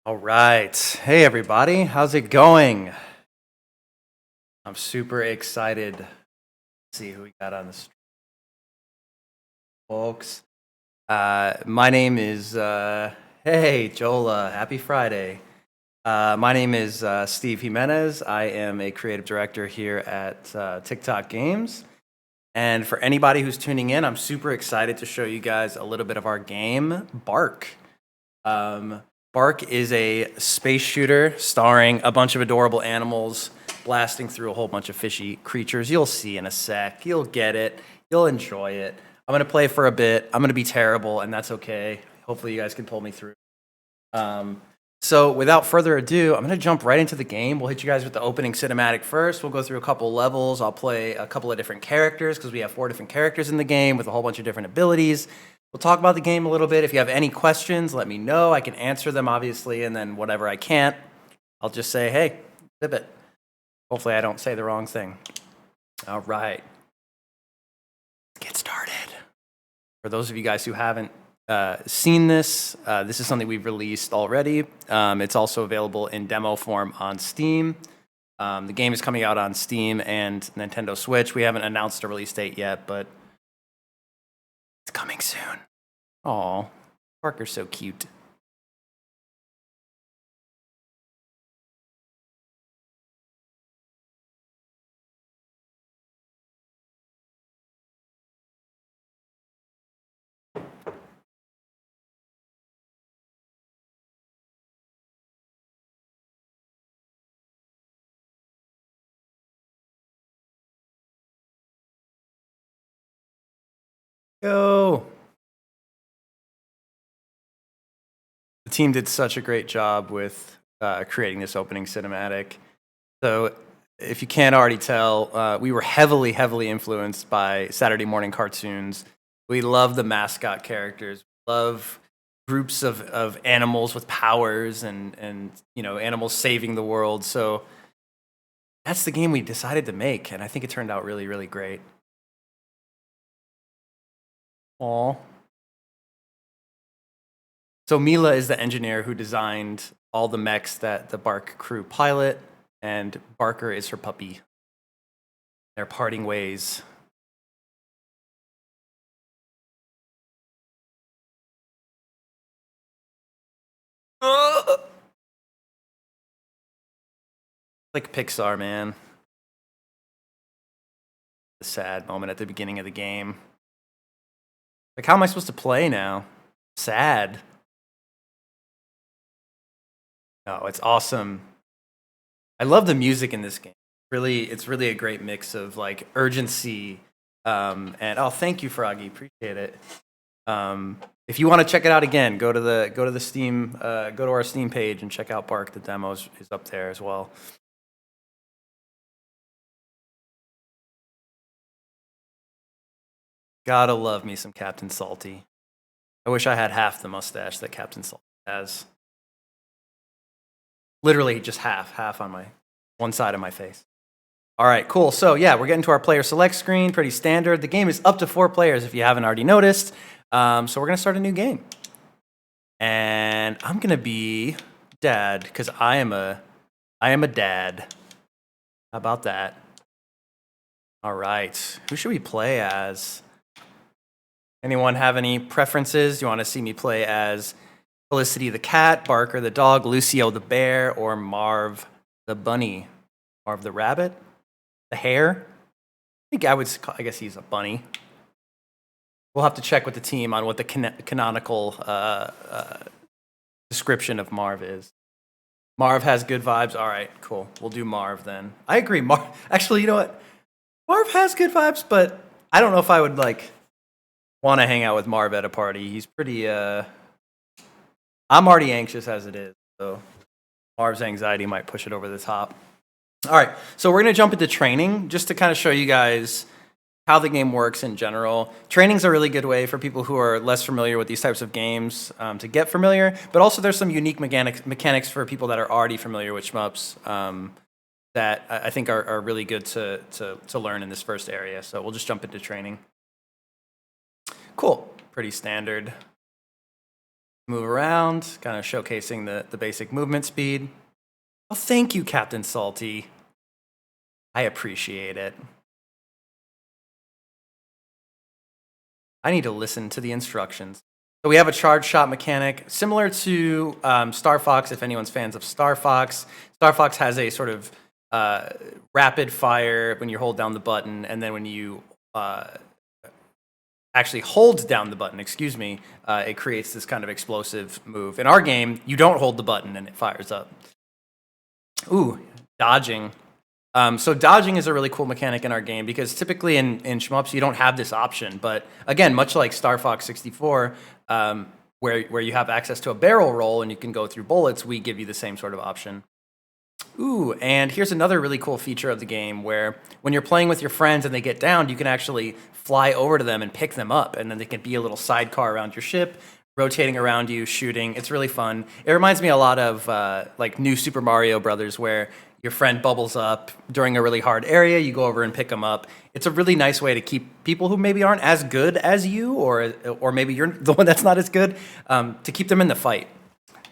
All right. Hey, everybody. How's it going? I'm super excited to see who we got on the stream, folks. My name is, hey, Jola. Happy Friday. My name is Steve Jimenez. I am a creative director here at TikTok Games. And for anybody who's tuning in, I'm super excited to show you guys a little bit of our game, B.ARK. B.ARK is a space shooter starring a bunch of adorable animals blasting through a whole bunch of fishy creatures. You'll see in a sec. You'll get it. You'll enjoy it. I'm going to play for a bit. I'm going to be terrible, and that's okay. Hopefully you guys can pull me through. So without further ado, I'm going to jump right into the game. We'll hit you guys with the opening cinematic first. We'll go through a couple levels. I'll play a couple of different characters because we have 4 different characters in the game with a whole bunch of different abilities. We'll talk about the game a little bit. If you have any questions, let me know. I can answer them, obviously, and then whatever I can't, I'll just say, hey, zip it. Hopefully I don't say the wrong thing. All right. Let's get started. For those of you guys who haven't seen this, this is something we've released already. It's also available in demo form on Steam. The game is coming out on Steam and Nintendo Switch. We haven't announced a release date yet, but it's coming soon. Aw, Parker's so cute. Go! The team did such a great job with creating this opening cinematic. So if you can't already tell, we were heavily influenced by Saturday morning cartoons. We love the mascot characters. We love groups of animals with powers and animals saving the world. So that's the game we decided to make, and I think it turned out really great. Aw. So Mila is the engineer who designed all the mechs that the B.ARK crew pilot, and Barker is her puppy. They're parting ways. Like Pixar, man. The sad moment at the beginning of the game. Like, how am I supposed to play now? Sad. No, it's awesome. I love the music in this game. It's really a great mix of like urgency. And oh, thank you, Froggy. Appreciate it. If you want to check it out again, go to the Steam, go to our Steam page and check out B.ARK. The demo is up there as well. Gotta love me some Captain Salty. I wish I had half the mustache that Captain Salty has. Literally just half on my one side of my face. All right, cool. So yeah, we're getting to our player select screen, pretty standard. The game is up to 4 players if you haven't already noticed. So we're gonna start a new game. And I'm gonna be dad, because I am a dad. How about that? All right, who should we play as? Anyone have any preferences? Do you want to see me play as Felicity the cat, Barker the dog, Lucio the bear, or Marv the bunny? Marv the rabbit? The hare? I guess he's a bunny. We'll have to check with the team on what the canonical description of Marv is. Marv has good vibes. All right, cool. We'll do Marv then. I agree. Actually, you know what? Marv has good vibes, but I don't know if I would want to hang out with Marv at a party. He's pretty. I'm already anxious as it is, so Marv's anxiety might push it over the top. All right, so we're going to jump into training just to kind of show you guys how the game works in general. Training's a really good way for people who are less familiar with these types of games to get familiar, but also there's some unique mechanics for people that are already familiar with shmups that I think are really good to learn in this first area. So we'll just jump into training. Cool, pretty standard. move around, kind of showcasing the basic movement speed. Oh, thank you, Captain Salty. I appreciate it. I need to listen to the instructions. So we have a charge shot mechanic similar to Star Fox, if anyone's fans of Star Fox. Star Fox has a sort of rapid fire when you hold down the button, and then when you actually hold down the button, it creates this kind of explosive move. In our game, you don't hold the button and it fires up. Ooh, dodging. So dodging is a really cool mechanic in our game because typically in shmups you don't have this option. But again, much like Star Fox 64, where you have access to a barrel roll and you can go through bullets, we give you the same sort of option. Ooh, and here's another really cool feature of the game where when you're playing with your friends and they get downed, you can actually fly over to them and pick them up, and then they can be a little sidecar around your ship, rotating around you, shooting. It's really fun. It reminds me a lot of like New Super Mario Brothers, where your friend bubbles up during a really hard area, you go over and pick them up. It's a really nice way to keep people who maybe aren't as good as you, or maybe you're the one that's not as good, to keep them in the fight.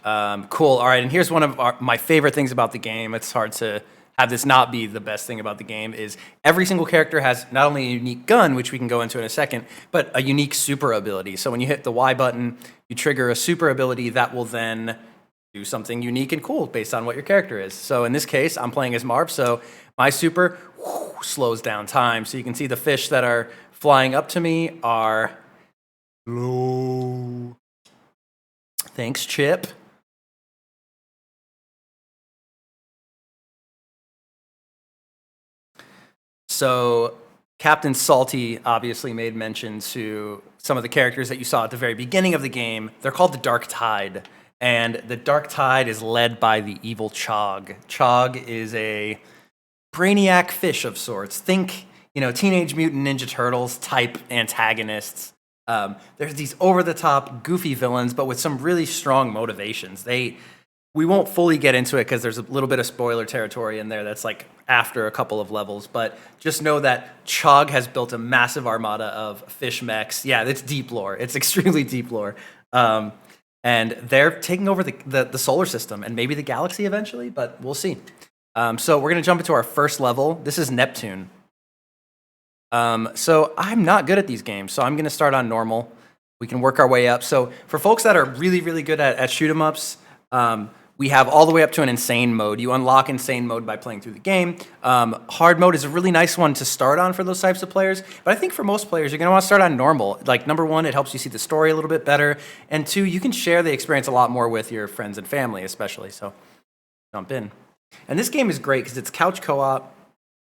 Cool. All right, and here's one of my favorite things about the game. It's hard to have this not be the best thing about the game, is every single character has not only a unique gun, which we can go into in a second, but a unique super ability. So when you hit the Y button, you trigger a super ability that will then do something unique and cool based on what your character is. So in this case, I'm playing as Marv, so my super slows down time. So you can see the fish that are flying up to me are slow. Thanks, Chip. So Captain Salty obviously made mention to some of the characters that you saw at the very beginning of the game. They're called the Dark Tide, and the Dark Tide is led by the evil Chog. Chog is a brainiac fish of sorts. Think, Teenage Mutant Ninja Turtles type antagonists. There's these over-the-top, goofy villains, but with some really strong motivations. We won't fully get into it because there's a little bit of spoiler territory in there that's like after a couple of levels, but just know that Chog has built a massive armada of fish mechs. Yeah, it's deep lore. It's extremely deep lore. And they're taking over the solar system and maybe the galaxy eventually, but we'll see. So we're going to jump into our first level. This is Neptune. So I'm not good at these games, so I'm going to start on normal. We can work our way up. So for folks that are really, really good at shoot-'em-ups, we have all the way up to an insane mode. You unlock insane mode by playing through the game. Hard mode is a really nice one to start on for those types of players, but I think for most players, you're going to want to start on normal. Like, number one, it helps you see the story a little bit better, and two, you can share the experience a lot more with your friends and family, especially, so jump in. And this game is great because it's couch co-op.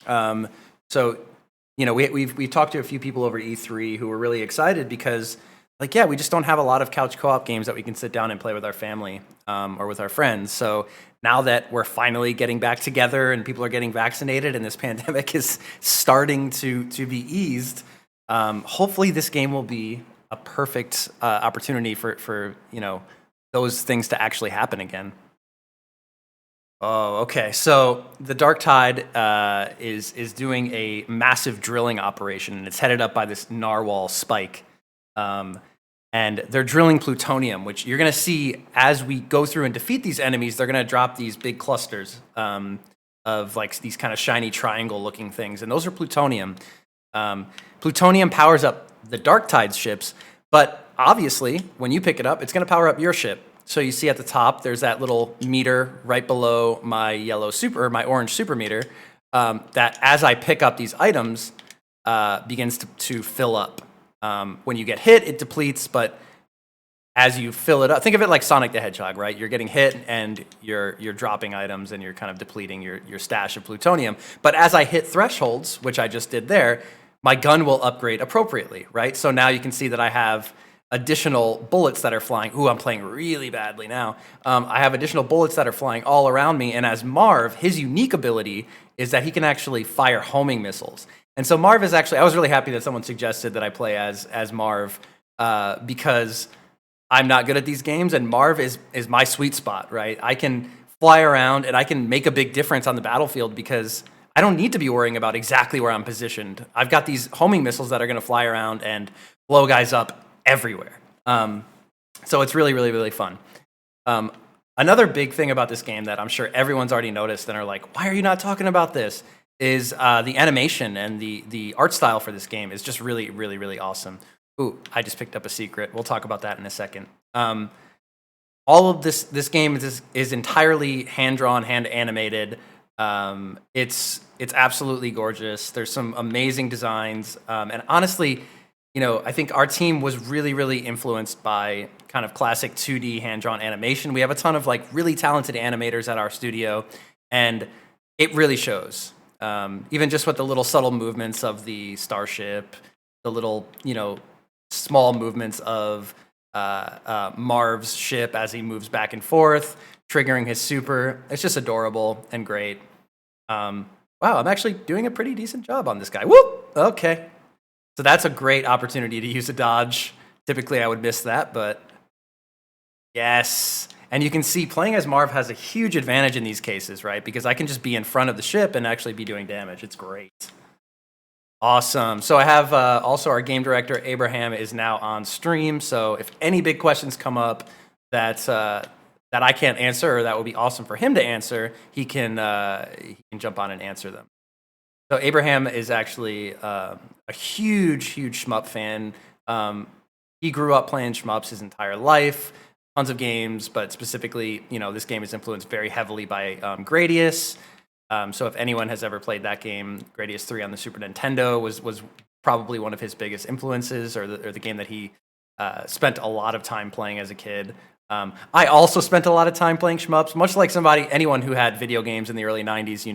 We've talked to a few people over E3 who were really excited because, we just don't have a lot of couch co-op games that we can sit down and play with our family or with our friends. So now that we're finally getting back together and people are getting vaccinated and this pandemic is starting to be eased, hopefully this game will be a perfect opportunity for those things to actually happen again. Oh, okay. So the Dark Tide is doing a massive drilling operation, and it's headed up by this narwhal Spike. And they're drilling plutonium, which you're going to see as we go through and defeat these enemies. They're going to drop these big clusters of these kind of shiny triangle-looking things, and those are plutonium. Plutonium powers up the Dark Tide's ships, but obviously, when you pick it up, it's going to power up your ship. So you see at the top, there's that little meter right below my my orange super meter, that as I pick up these items, begins to fill up. When you get hit, it depletes, but as you fill it up, think of it like Sonic the Hedgehog, right? You're getting hit and you're dropping items and you're kind of depleting your stash of plutonium. But as I hit thresholds, which I just did there, my gun will upgrade appropriately, right? So now you can see that I have additional bullets that are flying. Ooh, I'm playing really badly now. I have additional bullets that are flying all around me, and as Marv, his unique ability is that he can actually fire homing missiles. And so Marv is actually, I was really happy that someone suggested that I play as Marv because I'm not good at these games, and Marv is my sweet spot, right? I can fly around and I can make a big difference on the battlefield because I don't need to be worrying about exactly where I'm positioned. I've got these homing missiles that are going to fly around and blow guys up everywhere. So it's really, really, really fun. Another big thing about this game that I'm sure everyone's already noticed and are like, why are you not talking about this? Is the animation and the art style for this game is just really, really, really awesome. Ooh, I just picked up a secret. We'll talk about that in a second. All of this game is entirely hand-drawn, hand-animated. It's absolutely gorgeous. There's some amazing designs. And honestly, I think our team was really, really influenced by kind of classic 2D hand-drawn animation. We have a ton of really talented animators at our studio, and it really shows. Even just with the little subtle movements of the starship, the little, small movements of Marv's ship as he moves back and forth, triggering his super. It's just adorable and great. Wow, I'm actually doing a pretty decent job on this guy. Whoop! Okay. So that's a great opportunity to use a dodge. Typically, I would miss that, but yes. And you can see playing as Marv has a huge advantage in these cases, right? Because I can just be in front of the ship and actually be doing damage. It's great. Awesome. So I have also our game director, Abraham, is now on stream. So if any big questions come up that I can't answer or that would be awesome for him to answer, he can jump on and answer them. So Abraham is actually a huge shmup fan. He grew up playing shmups his entire life, tons of games, but specifically, this game is influenced very heavily by Gradius. So if anyone has ever played that game, Gradius 3 on the Super Nintendo was probably one of his biggest influences, or the game that he spent a lot of time playing as a kid. I also spent a lot of time playing shmups, much like anyone who had video games in the early 90s,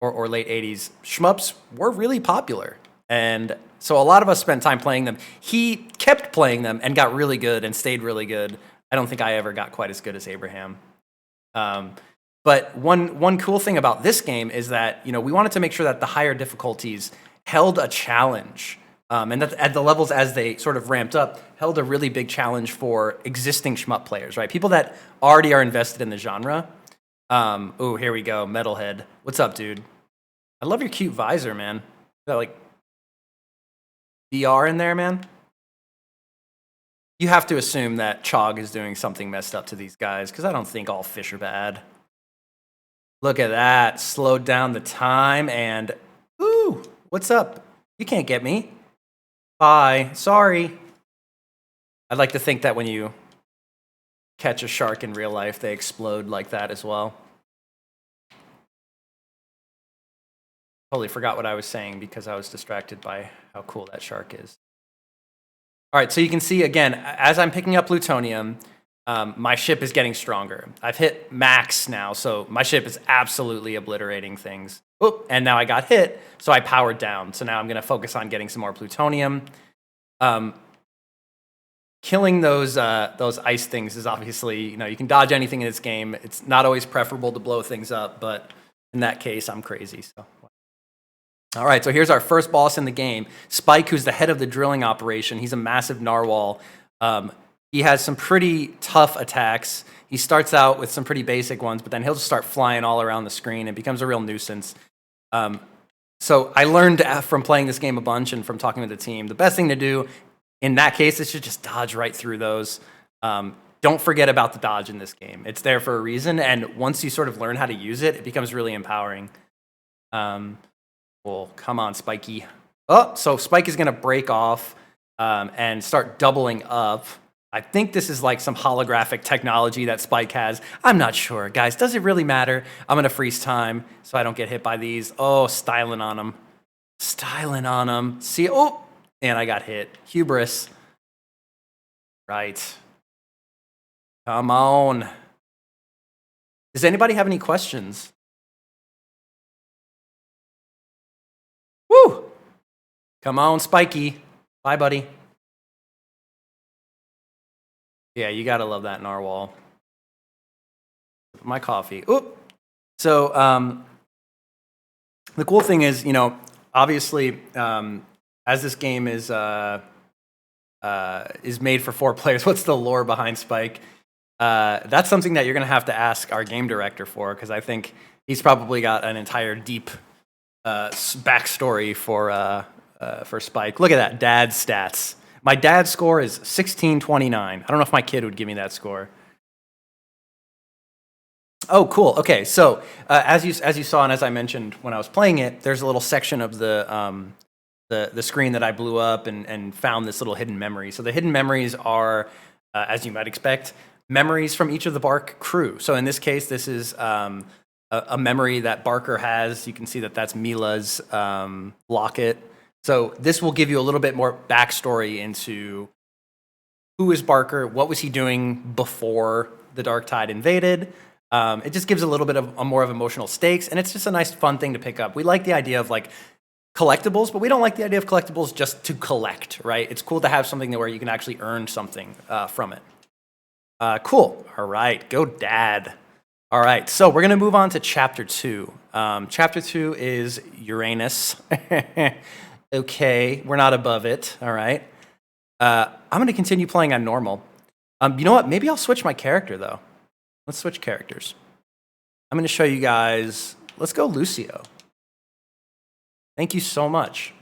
or late 80s. Shmups were really popular, and so a lot of us spent time playing them. He kept playing them and got really good and stayed really good. I don't think I ever got quite as good as Abraham. But one cool thing about this game is that we wanted to make sure that the higher difficulties held a challenge, and that at the levels as they sort of ramped up held a really big challenge for existing shmup players, right? People that already are invested in the genre. Oh, here we go, Metalhead. What's up, dude? I love your cute visor, man. Is that VR in there, man? You have to assume that Chog is doing something messed up to these guys, because I don't think all fish are bad. Look at that. Slowed down the time and... Ooh, what's up? You can't get me. Bye. Sorry. I'd like to think that when you catch a shark in real life, they explode like that as well. Totally forgot what I was saying because I was distracted by how cool that shark is. All right, so you can see, again, as I'm picking up plutonium, my ship is getting stronger. I've hit max now, so my ship is absolutely obliterating things. Oh, and now I got hit, so I powered down. So now I'm going to focus on getting some more plutonium. Killing those ice things is obviously, you can dodge anything in this game. It's not always preferable to blow things up, but in that case, I'm crazy. So, all right, so here's our first boss in the game, Spike, who's the head of the drilling operation. He's a massive narwhal. He has some pretty tough attacks. He starts out with some pretty basic ones, but then he'll just start flying all around the screen and becomes a real nuisance. So I learned from playing this game a bunch and from talking with the team, the best thing to do in that case is to just dodge right through those. Don't forget about the dodge in this game. It's there for a reason, and once you sort of learn how to use it, it becomes really empowering. Well, come on, Spikey. Oh, so Spike is going to break off and start doubling up. I think this is like some holographic technology that Spike has. I'm not sure. Guys, does it really matter? I'm going to freeze time so I don't get hit by these. Oh, styling on him. Styling on him. See, oh, and I got hit. Hubris. Right. Come on. Does anybody have any questions? Woo! Come on, Spikey. Bye, buddy. Yeah, you gotta love that narwhal. My coffee. Oop. So the cool thing is, obviously, as this game is made for 4 players, what's the lore behind Spike? That's something that you're gonna have to ask our game director for, because I think he's probably got an entire deep backstory for Spike. Look at that, dad stats. My dad's score is 1629. I don't know if my kid would give me that score. Oh, cool. Okay, so as you saw and as I mentioned when I was playing it, there's a little section of the screen that I blew up and found this little hidden memory. So the hidden memories are, as you might expect, memories from each of the B.ARK crew. So in this case, this is a memory that Barker has. You can see that that's Mila's locket. So this will give you a little bit more backstory into who is Barker, what was he doing before the Dark Tide invaded. It just gives a little bit of more of emotional stakes, and it's just a nice, fun thing to pick up. We like the idea of like collectibles, but we don't like the idea of collectibles just to collect, right? It's cool to have something where you can actually earn something from it. Cool. All right, go Dad. All right, so we're going to move on to Chapter 2. Chapter 2 is Uranus. Okay, we're not above it, all right. I'm going to continue playing on normal. You know what? Maybe I'll switch my character, though. Let's switch characters. I'm going to show you guys. Let's go Lucio. Thank you so much.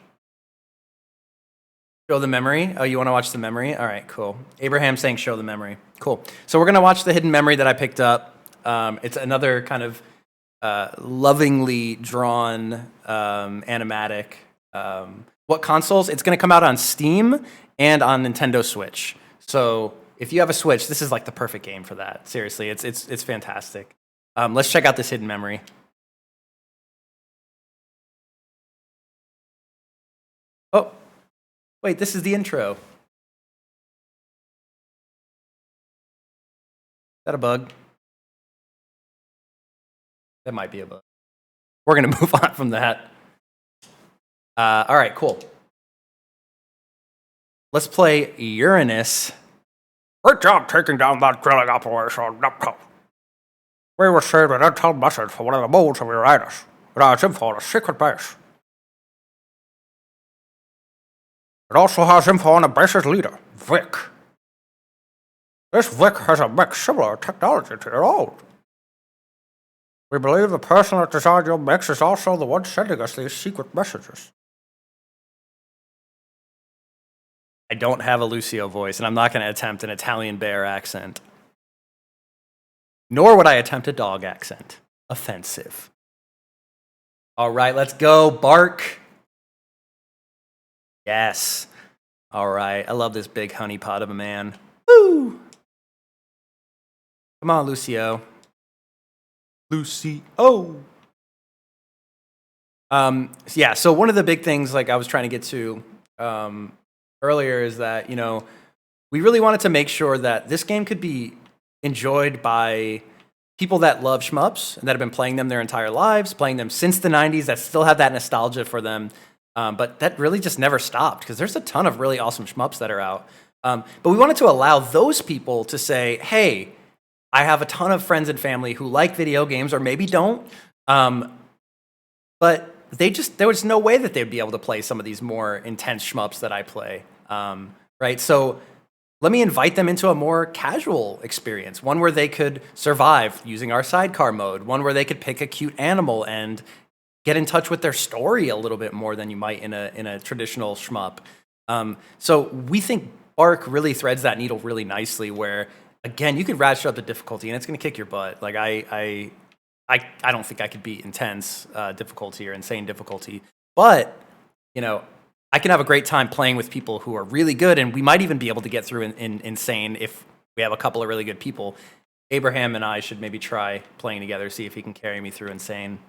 Show the memory. Oh, you want to watch the memory? All right, cool. Abraham saying show the memory. Cool. So we're going to watch the hidden memory that I picked up. It's another kind of lovingly drawn animatic. What consoles? It's going to come out on Steam and on Nintendo Switch. So if you have a Switch, this is like the perfect game for that. Seriously, it's fantastic. Let's check out this hidden memory. Oh, wait, this is the intro. Is that a bug? That might be a bug. We're going to move on from that. All right, cool. Let's play Uranus. Great job taking down that drilling operation, Neptune. We received an intel message from one of the moons of Uranus. It has info on a secret base. It also has info on the base's leader, Vic. This Vic has a mech similar technology to your own. We believe the person that designed your mechs is also the one sending us these secret messages. I don't have a Lucio voice, and I'm not going to attempt an Italian bear accent. Nor would I attempt a dog accent. Offensive. All right, let's go, B.ARK. Yes. All right, I love this big honeypot of a man. Woo! Come on, Lucio. Lucio. Yeah, so one of the big things like I was trying to get to earlier is that, you know, we really wanted to make sure that this game could be enjoyed by people that love shmups and that have been playing them their entire lives, playing them since the 90s, that still have that nostalgia for them, but that really just never stopped because there's a ton of really awesome shmups that are out. But we wanted to allow those people to say, hey, I have a ton of friends and family who like video games or maybe don't, but there was no way that they'd be able to play some of these more intense shmups that I play, right? So let me invite them into a more casual experience, one where they could survive using our sidecar mode, one where they could pick a cute animal and get in touch with their story a little bit more than you might in a traditional shmup. So we think B.ARK really threads that needle really nicely where, again, you could ratchet up the difficulty and it's going to kick your butt. Like I don't think I could beat intense difficulty or insane difficulty, but you know, I can have a great time playing with people who are really good, and we might even be able to get through in insane if we have a couple of really good people. Abraham and I should maybe try playing together, see if he can carry me through insane.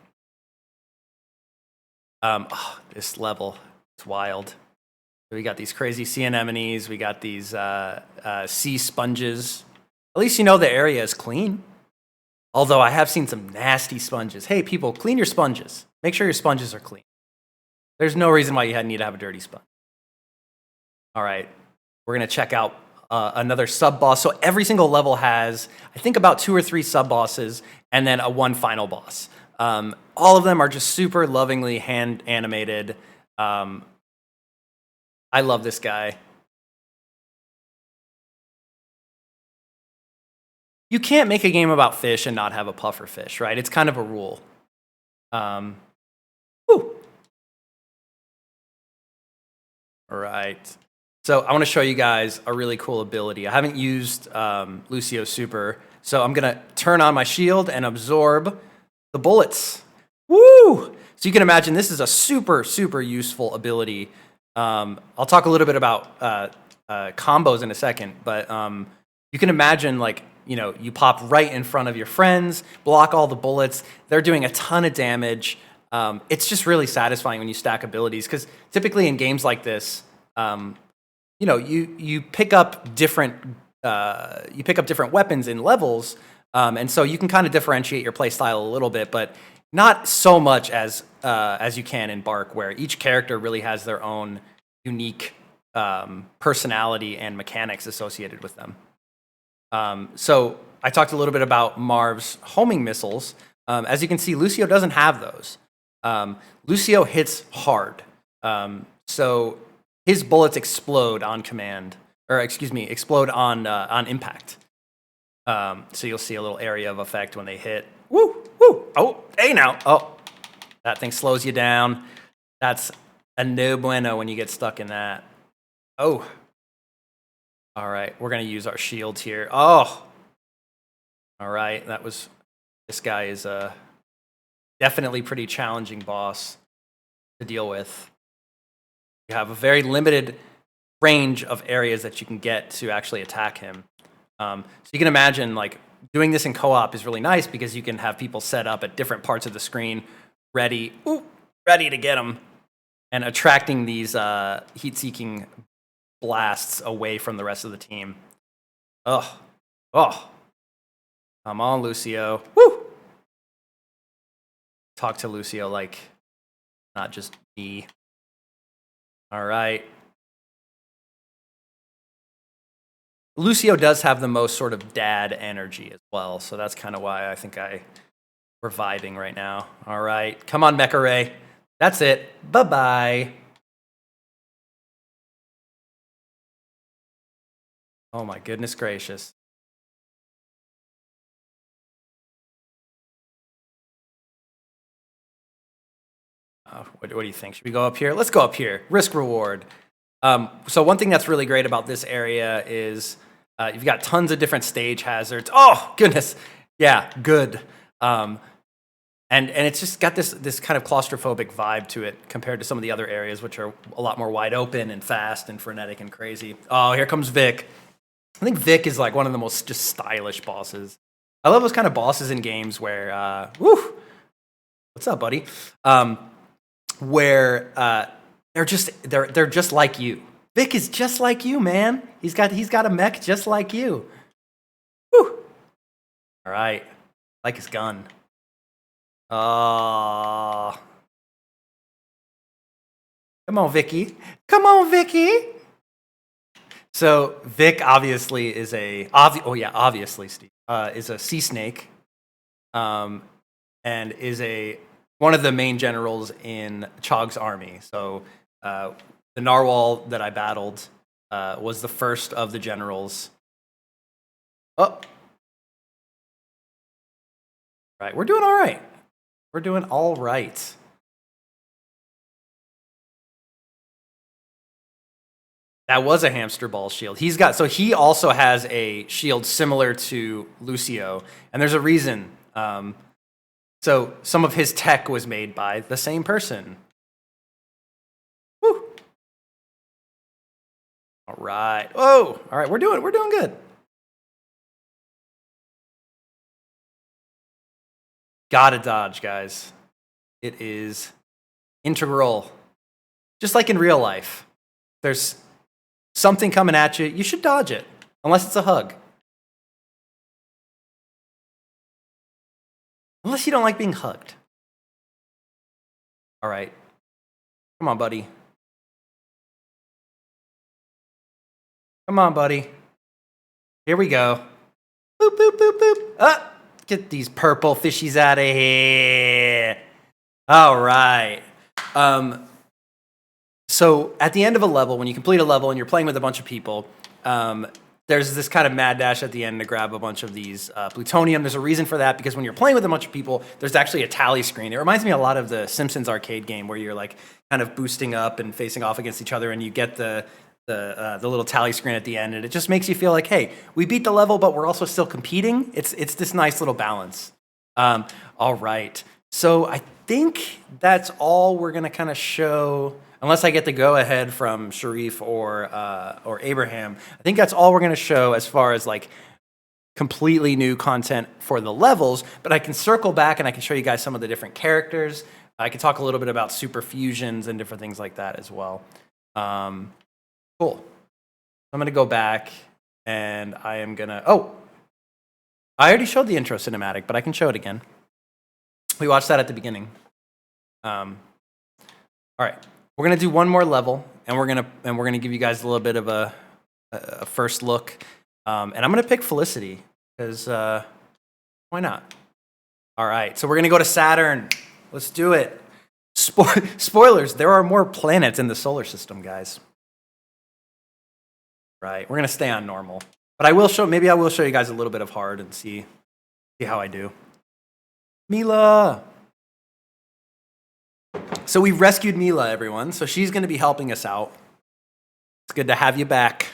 This level, it's wild. We got these crazy sea anemones, we got these sea sponges. At least you know the area is clean. Although I have seen some nasty sponges. Hey, people, clean your sponges. Make sure your sponges are clean. There's no reason why you need to have a dirty sponge. All right, we're going to check out another sub-boss. So every single level has, I think, about 2 or 3 sub-bosses and then one final boss. All of them are just super lovingly hand-animated. I love this guy. You can't make a game about fish and not have a puffer fish, right? It's kind of a rule. Whew. All right. So I want to show you guys a really cool ability. I haven't used Lucio's super, so I'm going to turn on my shield and absorb the bullets. Woo! So you can imagine this is a super, super useful ability. I'll talk a little bit about combos in a second, but you can imagine, like, you know, you pop right in front of your friends, block all the bullets. They're doing a ton of damage. It's just really satisfying when you stack abilities, because typically in games like this, you know, you pick up different weapons in levels, and so you can kind of differentiate your play style a little bit, but not so much as you can in B.ARK, where each character really has their own unique personality and mechanics associated with them. So I talked a little bit about Marv's homing missiles. As you can see, Lucio doesn't have those. Lucio hits hard. So his bullets explode on command, or excuse me, explode on impact. So you'll see a little area of effect when they hit. Woo, woo, oh, hey now. Oh, that thing slows you down. That's a no bueno when you get stuck in that. Oh. All right, we're going to use our shields here. Oh. All right, this guy is a definitely pretty challenging boss to deal with. You have a very limited range of areas that you can get to actually attack him. So you can imagine, like, doing this in co-op is really nice because you can have people set up at different parts of the screen, ready to get them, and attracting these heat-seeking blasts away from the rest of the team. Oh, come on, Lucio. Woo! Talk to Lucio like not just me. All right. Lucio does have the most sort of dad energy as well, so that's kind of why I think we're vibing right now. All right, come on, Mecha Ray. That's it. Bye-bye. Oh my goodness gracious. What do you think? Should we go up here? Let's go up here. Risk reward. So one thing that's really great about this area is you've got tons of different stage hazards. Oh goodness, yeah, good. And it's just got this kind of claustrophobic vibe to it compared to some of the other areas, which are a lot more wide open and fast and frenetic and crazy. Oh, here comes Vic. I think Vic is like one of the most just stylish bosses. I love those kind of bosses in games where, what's up, buddy? Where they're just like you. Vic is just like you, man. He's got a mech just like you. Whew. All right, like his gun. Oh, come on, Vicky. Come on, Vicky. So Vic obviously is obviously Steve is a sea snake, and is one of the main generals in Chog's army. So the narwhal that I battled was the first of the generals. Oh, right, we're doing all right. We're doing all right. That was a hamster ball shield. He also has a shield similar to Lucio, and there's a reason. So some of his tech was made by the same person. Woo! All right. Whoa! All right, we're doing good. Gotta dodge, guys. It is integral. Just like in real life. There's something coming at you, you should dodge it, unless it's a hug. Unless you don't like being hugged. All right. Come on, buddy. Come on, buddy. Here we go. Boop, boop, boop, boop. Ah, get these purple fishies out of here. All right. So at the end of a level, when you complete a level and you're playing with a bunch of people, there's this kind of mad dash at the end to grab a bunch of these plutonium. There's a reason for that, because when you're playing with a bunch of people, there's actually a tally screen. It reminds me a lot of the Simpsons arcade game where you're like kind of boosting up and facing off against each other, and you get the the little tally screen at the end, and it just makes you feel like, hey, we beat the level, but we're also still competing. It's this nice little balance. All right, so I think that's all we're gonna kind of show, unless I get the go ahead from Sharif or Abraham. I think that's all we're gonna show as far as like completely new content for the levels. But I can circle back and I can show you guys some of the different characters. I can talk a little bit about super fusions and different things like that as well. Cool. I'm going to go back and I am going to... Oh! I already showed the intro cinematic, but I can show it again. We watched that at the beginning. All right. We're going to do one more level, and we're going to give you guys a little bit of a first look. And I'm going to pick Felicity, because why not? All right. So we're going to go to Saturn. Let's do it. Spoilers, there are more planets in the solar system, guys. Right, we're gonna stay on normal. But I will show you guys a little bit of hard and see how I do. Mila! So we rescued Mila, everyone. So she's gonna be helping us out. It's good to have you back.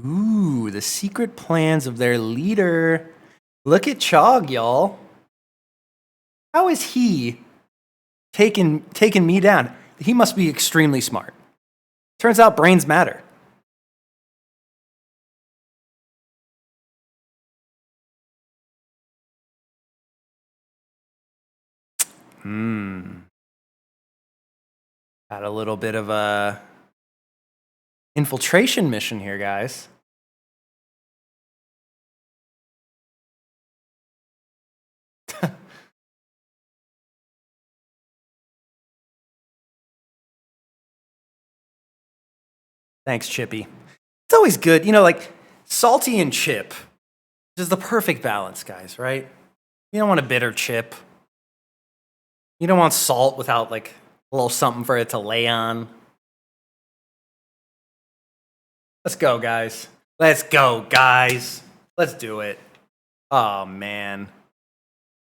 Ooh, the secret plans of their leader. Look at Chog, y'all. How is he taking me down? He must be extremely smart. Turns out brains matter. Got a little bit of a infiltration mission here, guys. Thanks, Chippy. It's always good, like salty and chip. This is the perfect balance, guys, right? You don't want a bitter chip. You don't want salt without like a little something for it to lay on. Let's go, guys. Let's go, guys. Let's do it. Oh, man.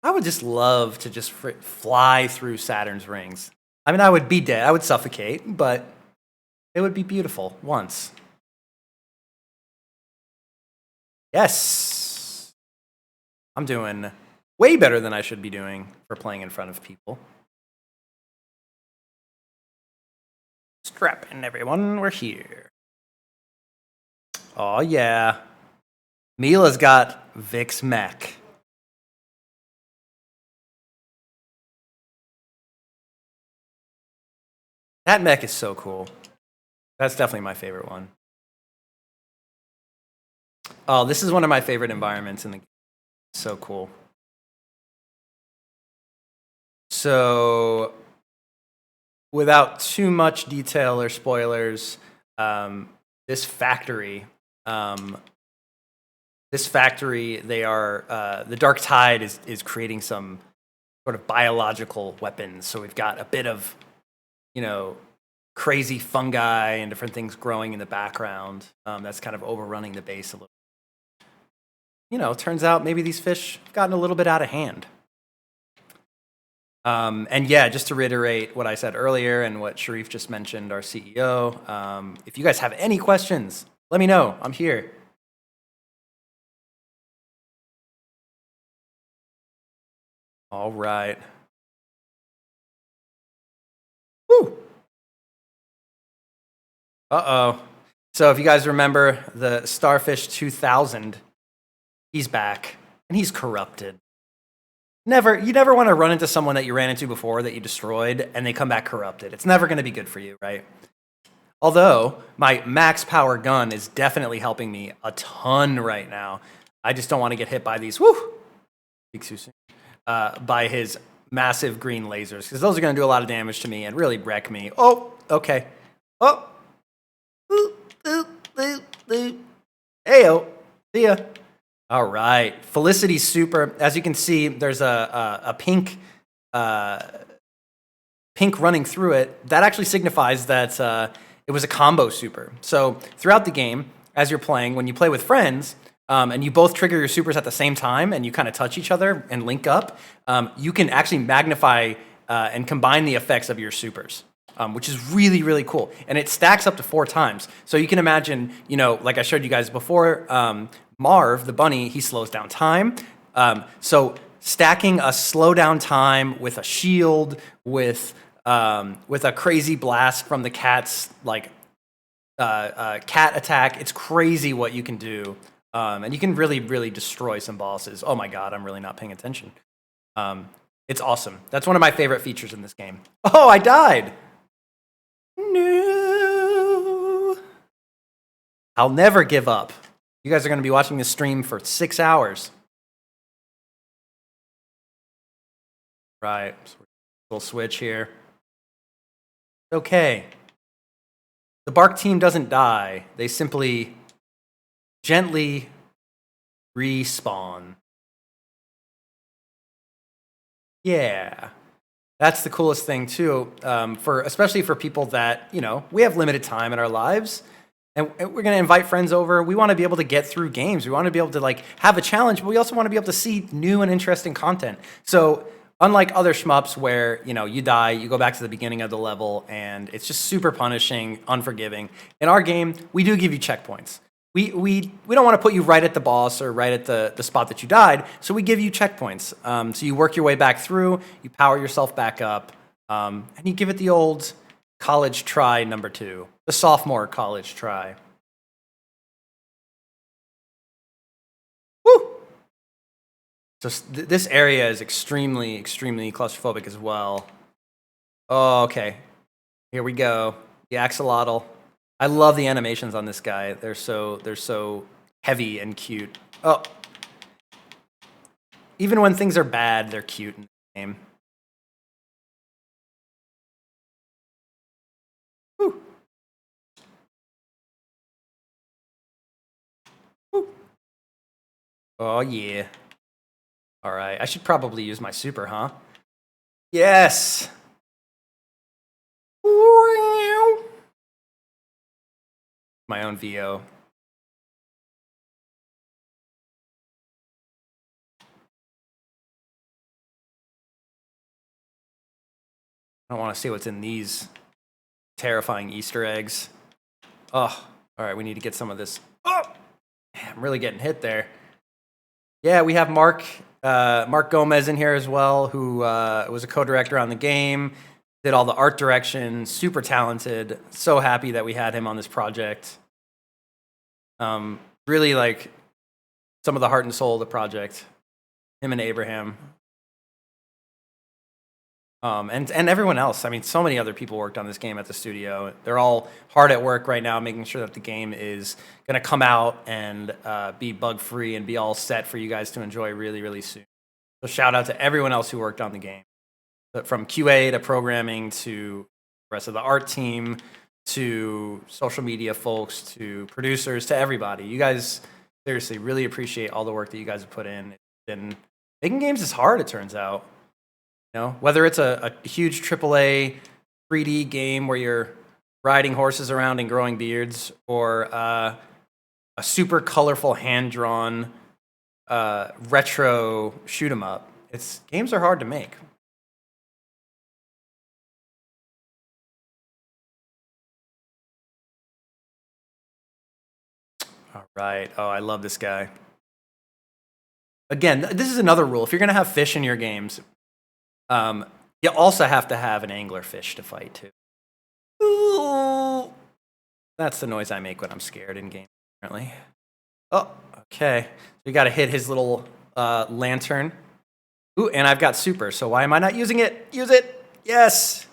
I would just love to just fly through Saturn's rings. I mean, I would be dead. I would suffocate, but it would be beautiful once. Yes. I'm doing way better than I should be doing for playing in front of people. Strap in, everyone. We're here. Oh, yeah. Mila's got Vic's mech. That mech is so cool. That's definitely my favorite one. Oh, this is one of my favorite environments in the game. So cool. So, without too much detail or spoilers, this factory, they are, the Dark Tide is creating some sort of biological weapons. So we've got a bit of, crazy fungi and different things growing in the background. That's kind of overrunning the base a little. It turns out maybe these fish have gotten a little bit out of hand. And yeah, just to reiterate what I said earlier and what Sharif just mentioned, our CEO, if you guys have any questions, let me know. I'm here. All right. Woo! Uh-oh. So if you guys remember the Starfish 2000, he's back, and he's corrupted. You never want to run into someone that you ran into before that you destroyed, and they come back corrupted. It's never going to be good for you, right? Although, my max power gun is definitely helping me a ton right now. I just don't want to get hit by these, by his massive green lasers, because those are going to do a lot of damage to me and really wreck me. Oh, okay. Oh. Heyo. See ya. All right. Felicity's super. As you can see, there's a pink running through it. That actually signifies that it was a combo super. So throughout the game, as you're playing, when you play with friends, and you both trigger your supers at the same time, and you kind of touch each other and link up, you can actually magnify and combine the effects of your supers, which is really, really cool. And it stacks up to 4 times. So you can imagine, you know, like I showed you guys before, Marv, the bunny, he slows down time. So stacking a slow down time with a shield, with a crazy blast from the cat's like cat attack, it's crazy what you can do. And you can really, really destroy some bosses. Oh my god, I'm really not paying attention. It's awesome. That's one of my favorite features in this game. Oh, I died! No! I'll never give up. You guys are going to be watching this stream for 6 hours. Right. So we'll switch here. Okay. The B.ARK team doesn't die. They simply gently respawn. Yeah. That's the coolest thing too, especially for people that, you know, we have limited time in our lives. And we're going to invite friends over. We want to be able to get through games. We want to be able to like have a challenge, but we also want to be able to see new and interesting content. So unlike other shmups where, you know, you die, you go back to the beginning of the level, and it's just super punishing, unforgiving. In our game, we do give you checkpoints. We don't want to put you right at the boss or right at the spot that you died, so we give you checkpoints. So you work your way back through, you power yourself back up, and you give it the old college try number 2. The sophomore college try. Woo! So this area is extremely, extremely claustrophobic as well. Oh, okay. Here we go. The axolotl. I love the animations on this guy. They're so heavy and cute. Oh. Even when things are bad, they're cute in the game. Woo. Woo. Oh, yeah. All right. I should probably use my super, huh? Yes. My own VO. I don't want to see what's in these terrifying Easter eggs. Oh, all right. We need to get some of this. Oh, I'm really getting hit there. Yeah, we have Mark Gomez in here as well, who was a co-director on the game, did all the art direction, super talented. So happy that we had him on this project. Really like some of the heart and soul of the project. Him and Abraham. And everyone else. I mean, so many other people worked on this game at the studio. They're all hard at work right now, making sure that the game is going to come out and be bug-free and be all set for you guys to enjoy really, really soon. So shout out to everyone else who worked on the game. But from QA to programming to the rest of the art team to social media folks to producers to everybody. You guys seriously really appreciate all the work that you guys have put in. And making games is hard, it turns out. You know, whether it's a huge AAA 3D game where you're riding horses around and growing beards, or a super colorful hand-drawn retro shoot 'em up, games are hard to make. All right. Oh, I love this guy. Again, this is another rule. If you're going to have fish in your games, you also have to have an angler fish to fight too. Ooh. That's the noise I make when I'm scared in game, apparently. Oh, okay. We got to hit his little lantern. Ooh, and I've got super, so why am I not using it? Use it! Yes!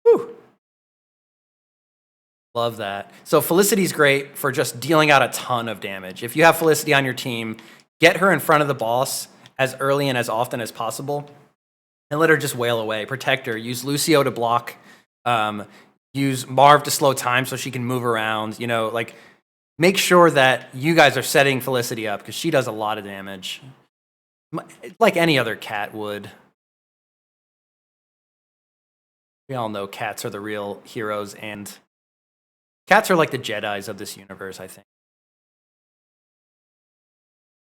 Woo! Love that. So Felicity's great for just dealing out a ton of damage. If you have Felicity on your team, get her in front of the boss as early and as often as possible, and let her just wail away. Protect her. Use Lucio to block. Use Marv to slow time so she can move around. You know, like, make sure that you guys are setting Felicity up, because she does a lot of damage. Like any other cat would. We all know cats are the real heroes, and cats are like the Jedis of this universe, I think.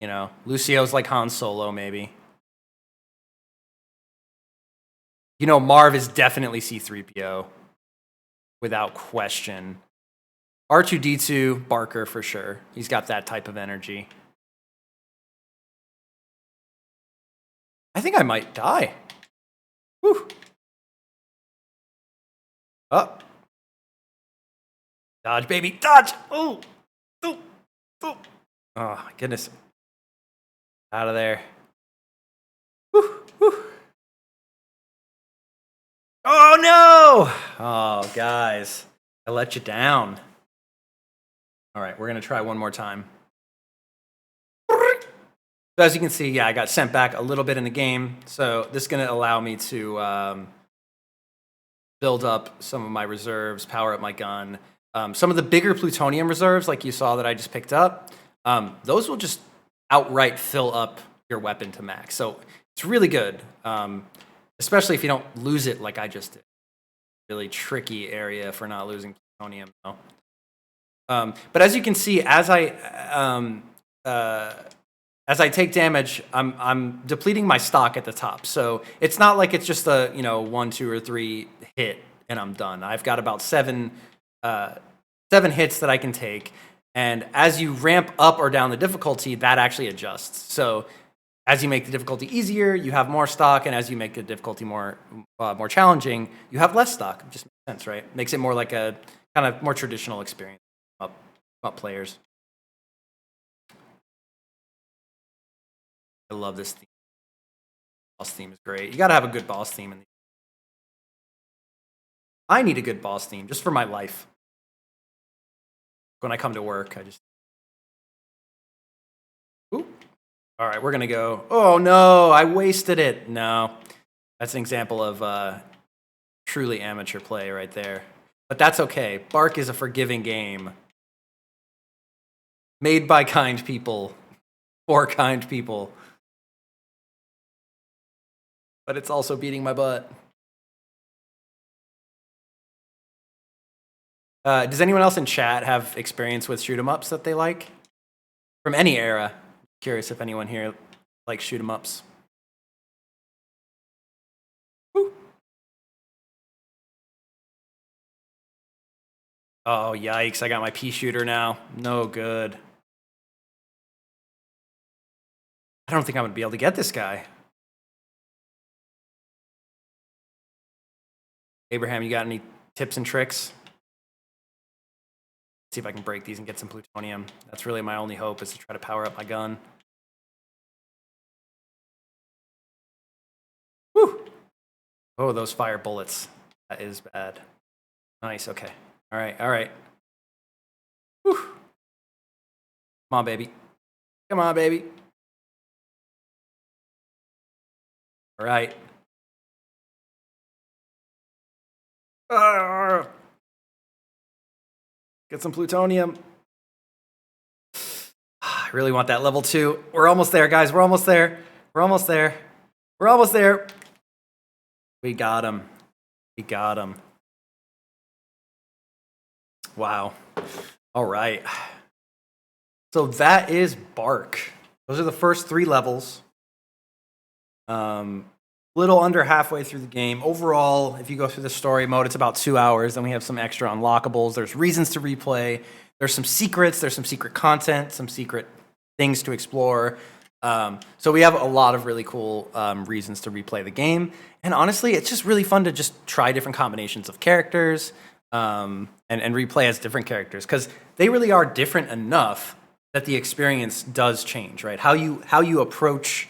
You know, Lucio's like Han Solo, maybe. You know, Marv is definitely C3PO, without question. R2D2, Barker for sure. He's got that type of energy. I think I might die. Whew. Up. Dodge, baby, dodge! Oh, oh, oh. Oh, my goodness. Out of there. Whew, whew. Oh, no! Oh, guys. I let you down. All right, we're going to try one more time. So as you can see, yeah, I got sent back a little bit in the game. So this is going to allow me to build up some of my reserves, power up my gun. Some of the bigger plutonium reserves, like you saw that I just picked up, those will just outright fill up your weapon to max. So it's really good, especially if you don't lose it like I just did. Really tricky area for not losing plutonium, though. But as you can see, as I take damage, I'm depleting my stock at the top. So it's not like it's just a 1, 2, or 3 hit and I'm done. I've got about 7 hits that I can take, and as you ramp up or down the difficulty, that actually adjusts. So as you make the difficulty easier, you have more stock, and as you make the difficulty more challenging, you have less stock. It just makes sense, right? Makes it more like a kind of more traditional experience up players. I love this theme. Boss theme is great. You got to have a good boss theme. I need a good boss theme just for my life. When I come to work, I just... Ooh. All right, we're going to go. Oh, no, I wasted it. No, that's an example of truly amateur play right there. But that's okay. B.ARK is a forgiving game. Made by kind people. For kind people. But it's also beating my butt. Does anyone else in chat have experience with shoot-'em-ups that they like? From any era. Curious if anyone here likes shoot-'em-ups. Woo. Oh, yikes. I got my pea shooter now. No good. I don't think I'm going to be able to get this guy. Abraham, you got any tips and tricks? See if I can break these and get some plutonium. That's really my only hope, is to try to power up my gun. Whew. Oh, those fire bullets. That is bad. Nice, okay. All right, all right. Whew. Come on, baby. Come on, baby. All right. Get some plutonium. I really want that level 2. We're almost there, guys. We're almost there. We're almost there. We're almost there. We got him. We got him. Wow. All right. So that is B.ARK. Those are the first 3 levels. Little under halfway through the game. Overall, if you go through the story mode, it's about 2 hours. Then we have some extra unlockables. There's reasons to replay. There's some secrets. There's some secret content, some secret things to explore. So we have a lot of really cool reasons to replay the game. And honestly, it's just really fun to just try different combinations of characters and replay as different characters, because they really are different enough that the experience does change, right? How you approach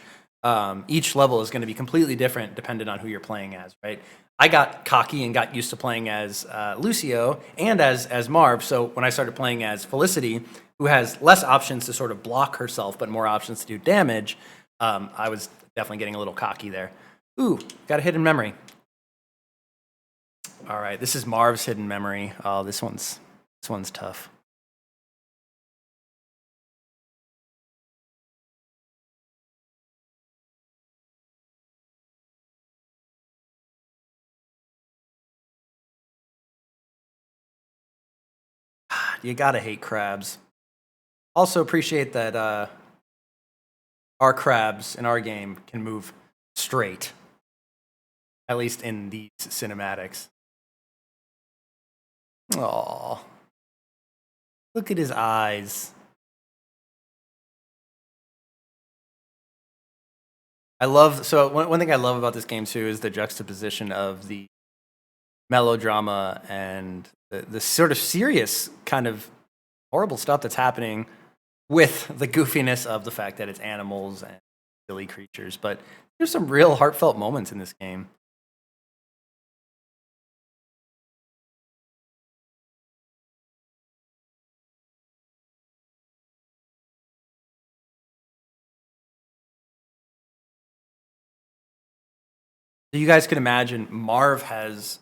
each level is going to be completely different depending on who you're playing as, right? I got cocky and got used to playing as Lucio and as Marv, so when I started playing as Felicity, who has less options to sort of block herself but more options to do damage, I was definitely getting a little cocky there. Ooh, got a hidden memory. All right, this is Marv's hidden memory. Oh, this one's tough. You gotta hate crabs. Also appreciate that our crabs in our game can move straight. at least in these cinematics. Aww. Look at his eyes. One thing I love about this game too is the juxtaposition of the melodrama and the sort of serious kind of horrible stuff that's happening with the goofiness of the fact that it's animals and silly creatures. But there's some real heartfelt moments in this game. So you guys could imagine Marv has,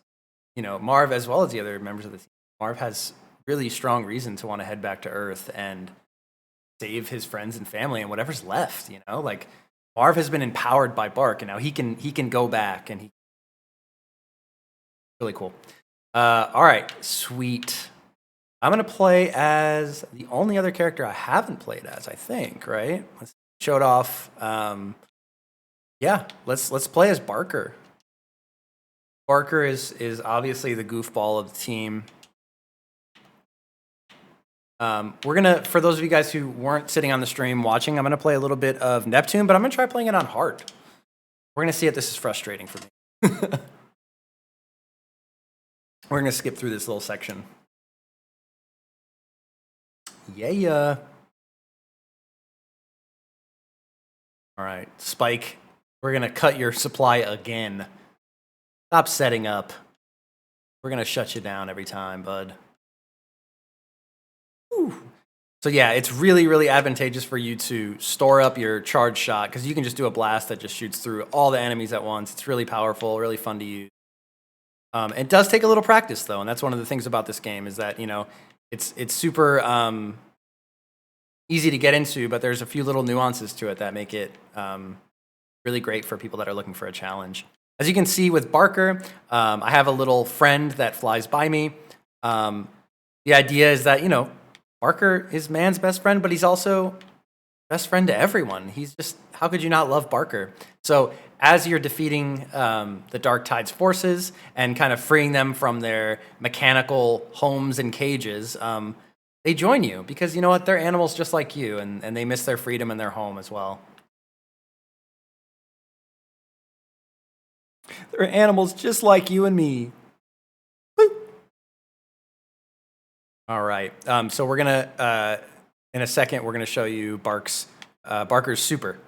Marv as well as the other members of the team, Marv has really strong reason to want to head back to Earth and save his friends and family and whatever's left, Like Marv has been empowered by B.ARK, and now he can go back, and he really cool. All right, sweet. I'm gonna play as the only other character I haven't played as, I think, right? Let's show it off. Yeah, let's play as Barker. Barker is obviously the goofball of the team. We're gonna, for those of you guys who weren't sitting on the stream watching, I'm gonna play a little bit of Neptune, but I'm gonna try playing it on hard. We're gonna see if this is frustrating for me. We're gonna skip through this little section. Yeah. All right, Spike. We're gonna cut your supply again. Stop setting up. We're gonna shut you down every time, bud. Whew. So yeah, it's really, really advantageous for you to store up your charge shot, because you can just do a blast that just shoots through all the enemies at once. It's really powerful, really fun to use. It does take a little practice though, and that's one of the things about this game, is that it's super easy to get into, but there's a few little nuances to it that make it really great for people that are looking for a challenge. As you can see with Barker, I have a little friend that flies by me. The idea is that, Barker is man's best friend, but he's also best friend to everyone. He's just, how could you not love Barker? So as you're defeating the Dark Tide's forces and kind of freeing them from their mechanical homes and cages, they join you because, you know what, they're animals just like you, and they miss their freedom and their home as well. They're animals just like you and me. Woo. All right. So we're gonna in a second we're gonna show you Barker's super.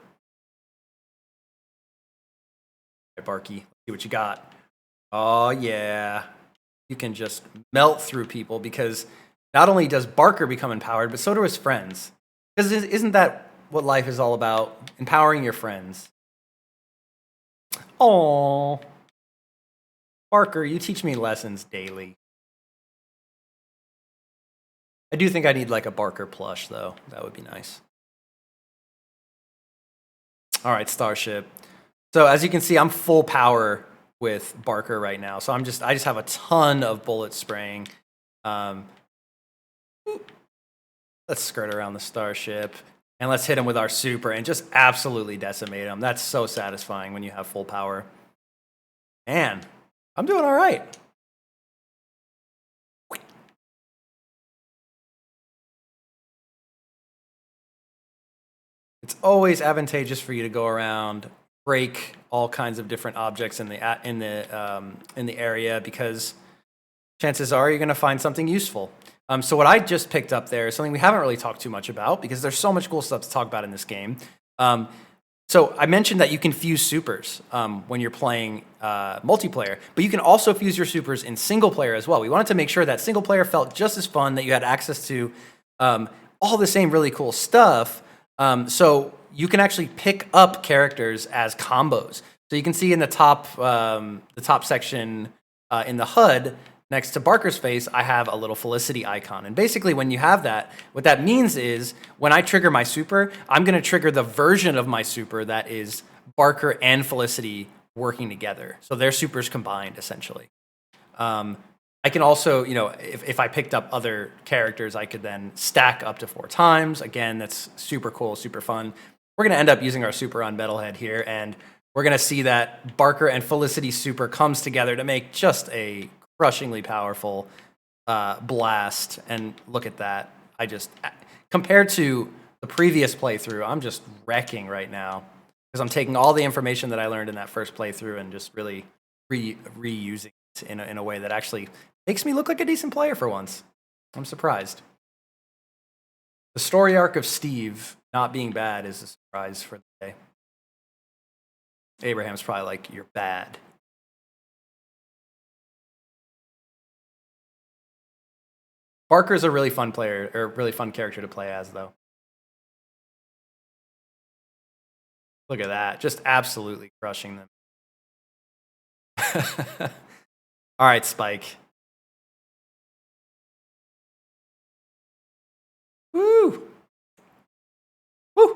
All right, Barky, let's see what you got. Oh yeah, you can just melt through people, because not only does Barker become empowered, but so do his friends. Because isn't that what life is all about? Empowering your friends. Oh, Barker, you teach me lessons daily. I do think I need like a Barker plush, though. That would be nice. All right, Starship. So as you can see, I'm full power with Barker right now. So I just have a ton of bullets spraying. Let's skirt around the Starship, and let's hit him with our super and just absolutely decimate him. That's so satisfying when you have full power. Man, I'm doing all right. It's always advantageous for you to go around, break all kinds of different objects in the area, because chances are you're going to find something useful. So what I just picked up there is something we haven't really talked too much about, because there's so much cool stuff to talk about in this game. So I mentioned that you can fuse supers when you're playing multiplayer, but you can also fuse your supers in single player as well. We wanted to make sure that single player felt just as fun, that you had access to all the same really cool stuff. So you can actually pick up characters as combos. So you can see in the top section in the HUD, next to Barker's face, I have a little Felicity icon. And basically when you have that, what that means is when I trigger my super, I'm going to trigger the version of my super that is Barker and Felicity working together. So their supers combined, essentially. I can also, if I picked up other characters, I could then stack up to 4 times. Again, that's super cool, super fun. We're going to end up using our super on Metalhead here, and we're going to see that Barker and Felicity Super comes together to make just a crushingly powerful blast. And look at that. Compared to the previous playthrough, I'm just wrecking right now because I'm taking all the information that I learned in that first playthrough and just really reusing it in a way that actually makes me look like a decent player for once. I'm surprised. The story arc of Steve not being bad is a surprise for the day. Abraham's probably like, you're bad. Barker's a really fun player, or really fun character to play as, though. Look at that. Just absolutely crushing them. All right, Spike. Woo! Woo!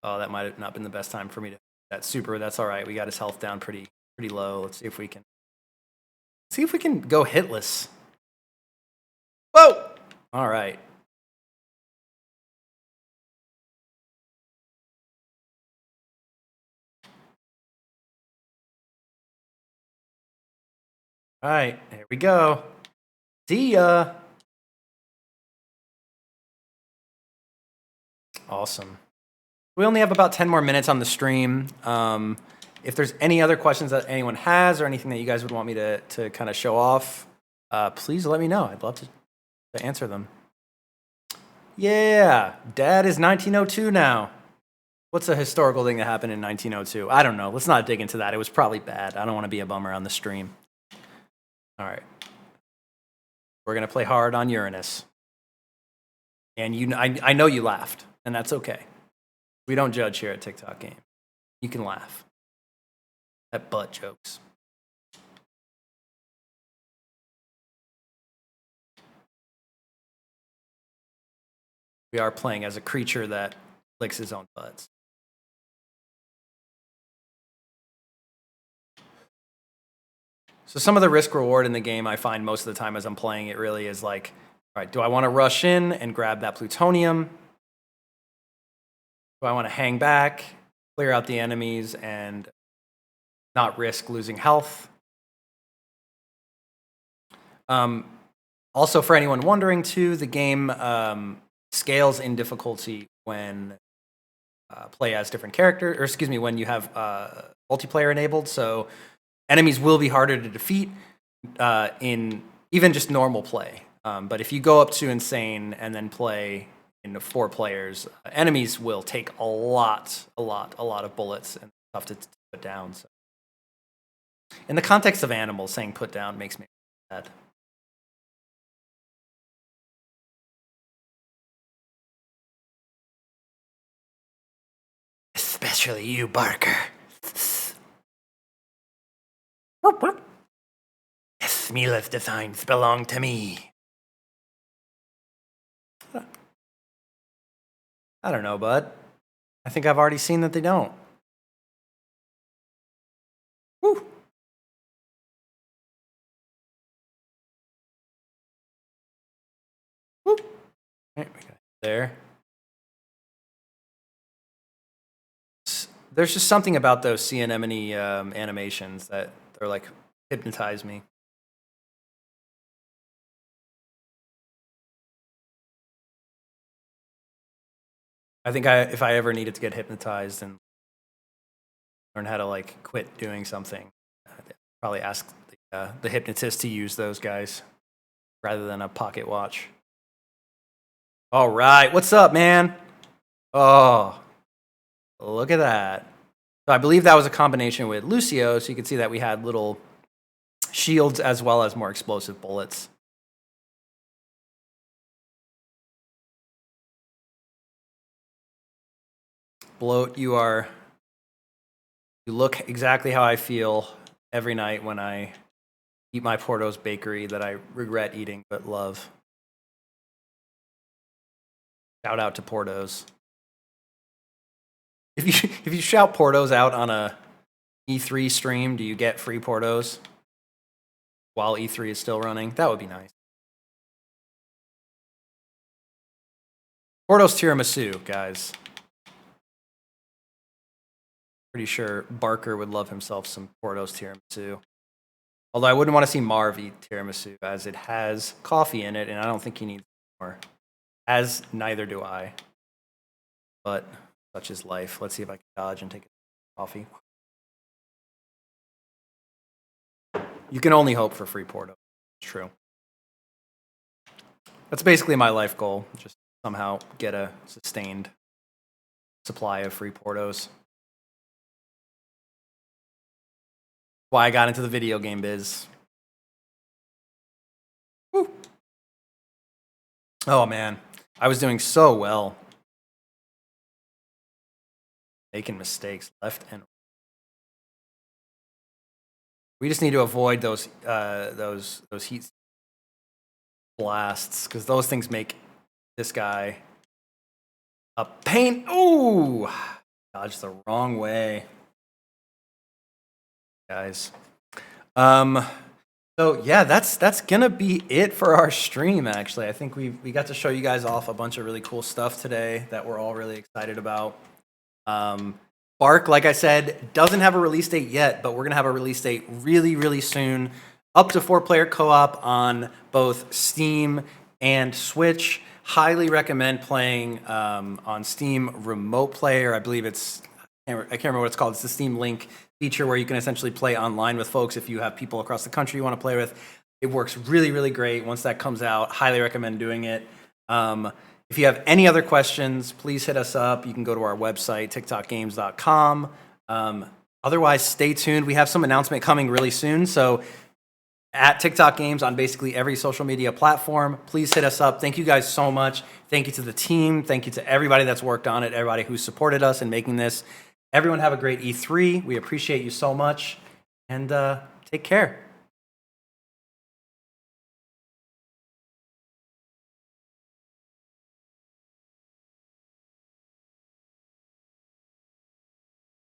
Oh, that might have not been the best time for me to that super. That's all right. We got his health down pretty low. Let's see if we can go hitless. Whoa! All right. All right, here we go. See ya. Awesome. We only have about 10 more minutes on the stream. If there's any other questions that anyone has or anything that you guys would want me to kind of show off, please let me know. I'd love to answer them. Yeah, Dad is 1902 now. What's a historical thing that happened in 1902? I don't know. Let's not dig into that. It was probably bad. I don't want to be a bummer on the stream. All right. We're going to play hard on Uranus. And I know you laughed, and that's okay. We don't judge here at TikTok Game. You can laugh at butt jokes. We are playing as a creature that licks his own butts. So some of the risk reward in the game I find most of the time as I'm playing it really is like, all right, do I want to rush in and grab that plutonium? Do I want to hang back, clear out the enemies, and not risk losing health? Also, for anyone wondering too, the game scales in difficulty when play as different characters, or excuse me, when you have multiplayer enabled. So enemies will be harder to defeat in even just normal play. But if you go up to insane and then play in 4 players, enemies will take a lot of bullets and tough to put down. So in the context of animals, saying put down makes me sad. Especially you, Barker. Smila's designs belong to me. I don't know, bud. I think I've already seen that they don't. Woo. Woo. Right, we got it there. There's just something about those sea anemone animations that they're like hypnotize me. I think if I ever needed to get hypnotized and learn how to like quit doing something, I'd probably ask the hypnotist to use those guys rather than a pocket watch. All right, what's up, man? Oh, look at that. So I believe that was a combination with Lucio, so you can see that we had little shields as well as more explosive bullets. Bloat, you look exactly how I feel every night when I eat my Porto's bakery that I regret eating but love. Shout out to Porto's. If you shout Porto's out on a E3 stream, do you get free Porto's while E3 is still running? That would be nice. Porto's tiramisu, guys. Pretty sure Barker would love himself some Porto's tiramisu. Although I wouldn't want to see Marv eat tiramisu, as it has coffee in it, and I don't think he needs more. As neither do I. But such is life. Let's see if I can dodge and take a coffee. You can only hope for free Porto. It's true. That's basically my life goal. Just somehow get a sustained supply of free Portos. Why I got into the video game biz. Woo. Oh man, I was doing so well. Making mistakes left and right. We just need to avoid those heat blasts, because those things make this guy a pain. Ooh, dodged the wrong way, guys. So yeah, that's gonna be it for our stream. Actually, I think we got to show you guys off a bunch of really cool stuff today that we're all really excited about. B.ARK, like I said, doesn't have a release date yet, but we're going to have a release date really, really soon. Up to 4-player co-op on both Steam and Switch. Highly recommend playing on Steam Remote Player. I believe it's, I can't remember what it's called. It's the Steam Link feature where you can essentially play online with folks if you have people across the country you want to play with. It works really, really great. Once that comes out, highly recommend doing it. If you have any other questions, please hit us up. You can go to our website, tiktokgames.com. Otherwise, stay tuned. We have some announcement coming really soon. So at TikTok Games on basically every social media platform, please hit us up. Thank you guys so much. Thank you to the team. Thank you to everybody that's worked on it, everybody who supported us in making this. Everyone have a great E3. We appreciate you so much. And take care.